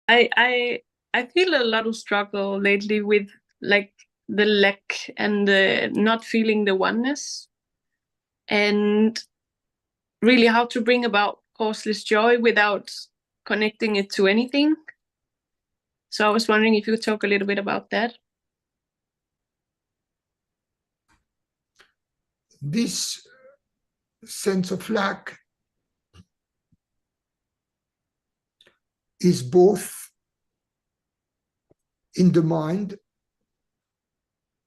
I feel a lot of struggle lately with like the lack and the not feeling the oneness, and really how to bring about causeless joy without connecting it to anything. So I was wondering if you could talk a little bit about that. This sense of lack is both in the mind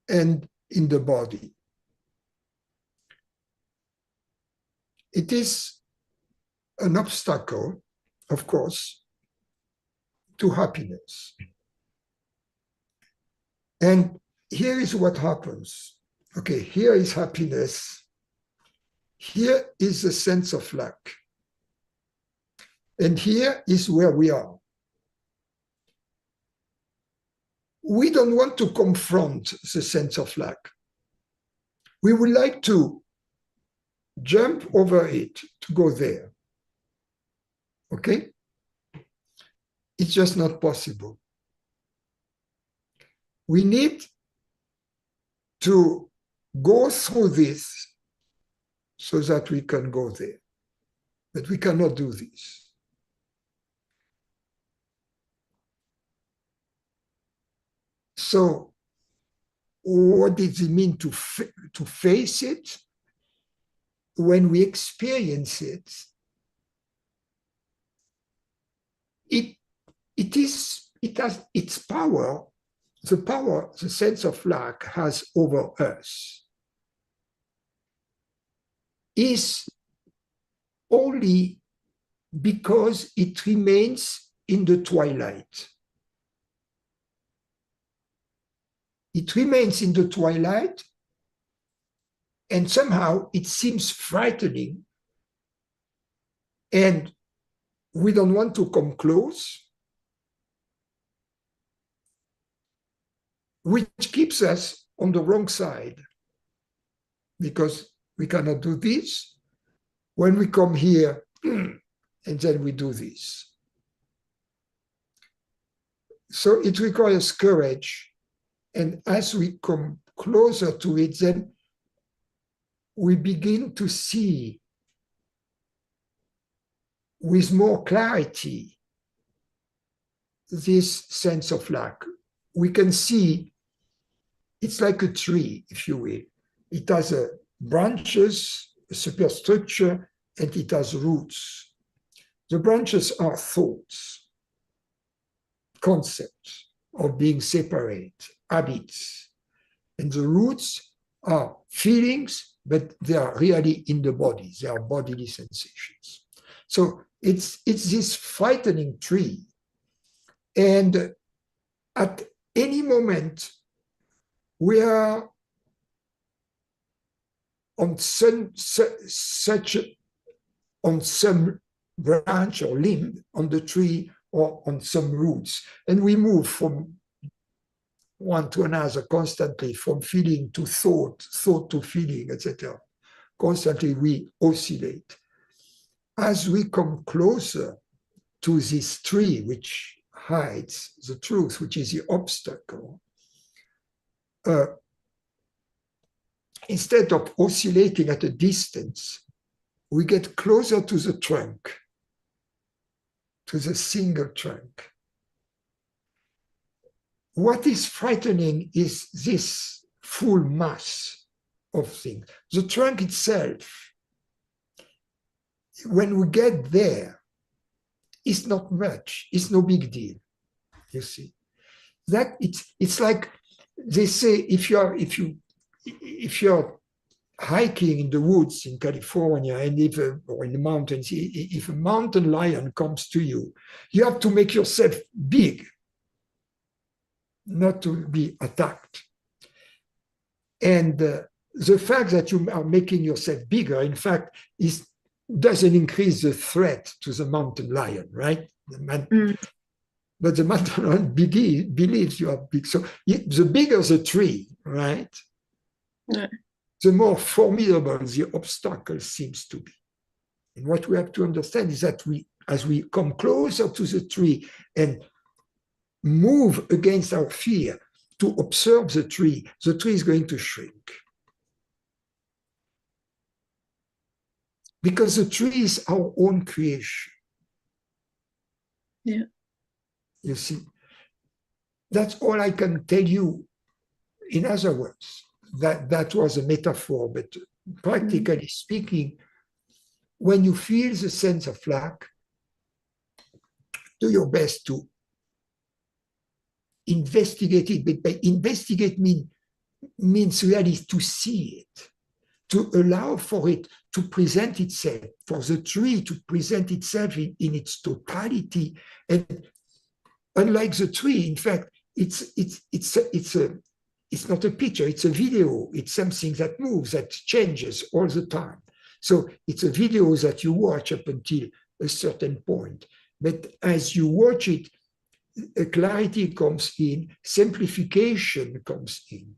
and in the body. It is an obstacle, of course, to happiness. And here is what happens. Okay, here is happiness. Here is a sense of lack. And here is where we are. We don't want to confront the sense of lack. We would like to jump over it, to go there. Okay? It's just not possible. We need to go through this so that we can go there. But we cannot do this. So what does it mean to face it? When we experience it, it has its power, the sense of lack has over us, is only because it remains in the twilight. It remains in the twilight, and somehow it seems frightening, and we don't want to come close, which keeps us on the wrong side, because we cannot do this. When we come here, and then we do this. So it requires courage. And as we come closer to it, then we begin to see with more clarity this sense of lack. We can see it's like a tree, if you will. It has branches, a superstructure, and it has roots. The branches are thoughts, concepts of being separate, habits. And the roots are feelings, but they are really in the body. They are bodily sensations. So it's this frightening tree. And at any moment, we are on some branch or limb on the tree or on some roots. And we move from one to another constantly, from feeling to thought, thought to feeling, etc. Constantly we oscillate. As we come closer to this tree, which hides the truth, which is the obstacle, instead of oscillating at a distance, we get closer to the trunk, to the single trunk. What is frightening is this full mass of things. The trunk itself, when we get there, is not much. It's no big deal. You see, that it's like they say, if you're hiking in the woods in California and or in the mountains, if a mountain lion comes to you, you have to make yourself big, not to be attacked. And the fact that you are making yourself bigger, in fact, doesn't increase the threat to the mountain lion, right? But the mountain lion believes you are big. So the bigger the tree, right? Yeah. The more formidable the obstacle seems to be. And what we have to understand is that as we come closer to the tree and move against our fear to observe the tree is going to shrink. Because the tree is our own creation. Yeah. You see, that's all I can tell you. In other words, that was a metaphor, but practically speaking, when you feel the sense of lack, do your best to investigate it. But by investigate means really to see it, to allow for it to present itself, for the tree to present itself in its totality. And unlike the tree, in fact, it's not a picture, it's a video. It's something that moves, that changes all the time. So it's a video that you watch up until a certain point. But as you watch it, a clarity comes in, simplification comes in.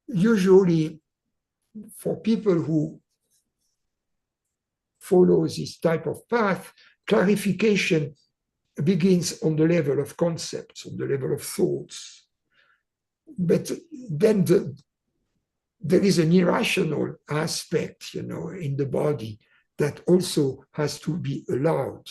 Usually, for people who follow this type of path, clarification begins on the level of concepts, on the level of thoughts. But then there is an irrational aspect, in the body that also has to be allowed.